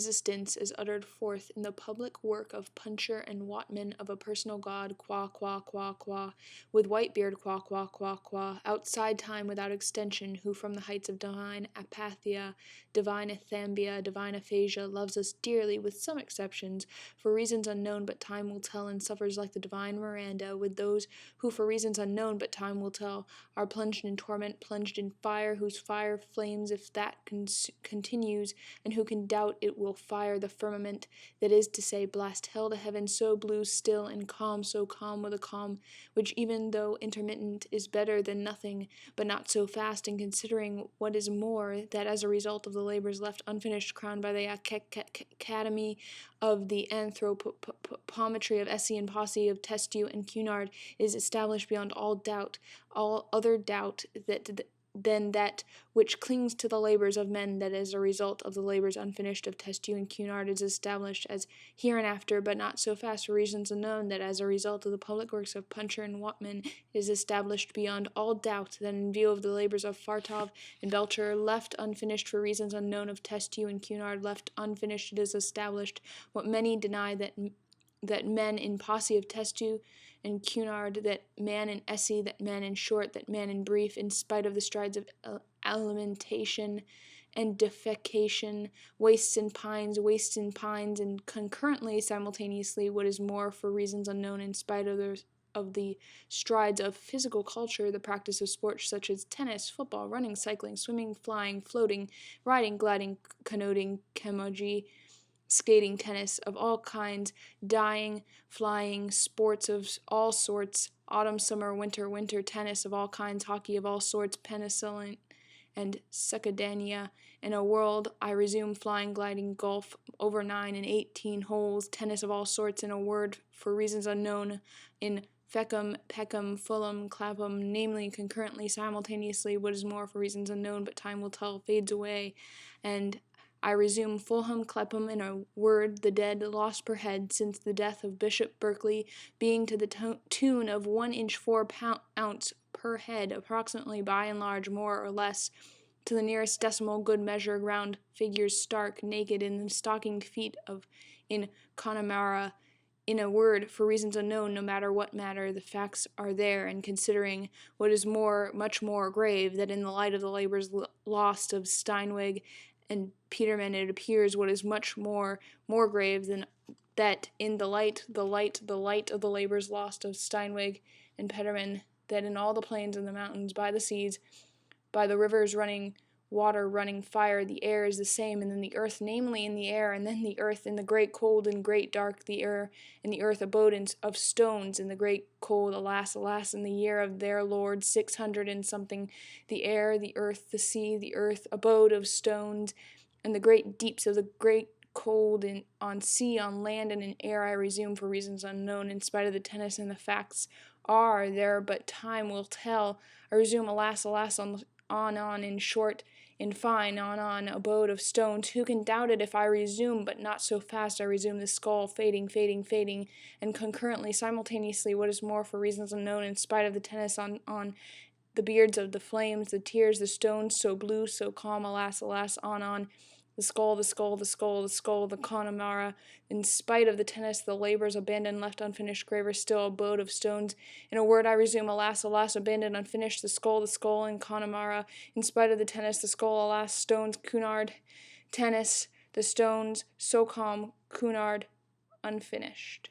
Existence is uttered forth in the public work of puncher and watman of a personal god, qua, qua, qua, qua, with white beard, qua, qua, qua, qua, outside time without extension, who from the heights of divine apathia, divine athambia, divine aphasia, loves us dearly, with some exceptions, for reasons unknown but time will tell, and suffers like the divine Miranda, with those who for reasons unknown but time will tell, are plunged in torment, plunged in fire, whose fire flames if that continues, and who can doubt it will fire the firmament, that is to say, blast hell to heaven, so blue, still, and calm, so calm with a calm, which even though intermittent is better than nothing, but not so fast, and considering what is more, that as a result of the labors left unfinished, crowned by the Academy of the Anthropometry of Essie and Posse of Testu and Cunard, is established beyond all doubt, all other doubt, than that which clings to the labors of men, that as a result of the labors unfinished of Testu and Cunard is established as hereinafter, but not so fast for reasons unknown, that as a result of the public works of Puncher and Watman is established beyond all doubt, that in view of the labors of Fartov and Belcher left unfinished for reasons unknown of Testu and Cunard left unfinished, it is established what many deny, that men in Posse of Testu and Cunard, that man in Essie, that man in short, that man in brief, in spite of the strides of alimentation and defecation, wastes and pines, and concurrently, simultaneously, what is more, for reasons unknown, in spite of the strides of physical culture, the practice of sports such as tennis, football, running, cycling, swimming, flying, floating, riding, gliding, canoeing, camogie, skating, tennis of all kinds, dying, flying, sports of all sorts, autumn, summer, winter, tennis of all kinds, hockey of all sorts, penicillin and succedanea. In a world, I resume flying, gliding, golf over 9 and 18 holes, tennis of all sorts, in a word, for reasons unknown, in fecum, pecum, fulham, clapham, namely, concurrently, simultaneously, what is more, for reasons unknown, but time will tell, fades away, and I resume Fulham, Clapham, in a word, the dead, lost per head, since the death of Bishop Berkeley, being to the tune of 1 inch 4 ounce per head, approximately by and large, more or less, to the nearest decimal, good measure, round figures, stark, naked, in the stockinged feet in Connemara. In a word, for reasons unknown, no matter what matter, the facts are there, and considering what is more, much more grave, that in the light of the labors lost of Steinweg and Peterman, it appears what is much more grave than that in the light of the labors lost of Steinweg and Peterman, that in all the plains and the mountains, by the seas, by the rivers running water, running fire, the air is the same, and then the earth, namely in the air, and then the earth in the great cold and great dark, the air and the earth abode of stones, in the great cold, alas, in the year of their Lord 600 and something, the air, the earth, the sea, the earth, abode of stones, and the great deeps of the great cold, and on sea, on land, and in air, I resume for reasons unknown, in spite of the tennis and the facts are there, but time will tell. I resume, alas, on, in short, in fine, on, abode of stones. Who can doubt it if I resume, but not so fast? I resume the skull, fading, and concurrently, simultaneously, what is more, for reasons unknown, in spite of the tennis on the beards of the flames, the tears, the stones, so blue, so calm, alas, on, the skull, the Connemara, in spite of the tennis, the labors abandoned, left unfinished, graver still, abode of stones. In a word, I resume, alas, abandoned, unfinished, the skull, and Connemara, in spite of the tennis, the skull, alas, stones, Cunard, tennis, the stones, so calm, Cunard, unfinished.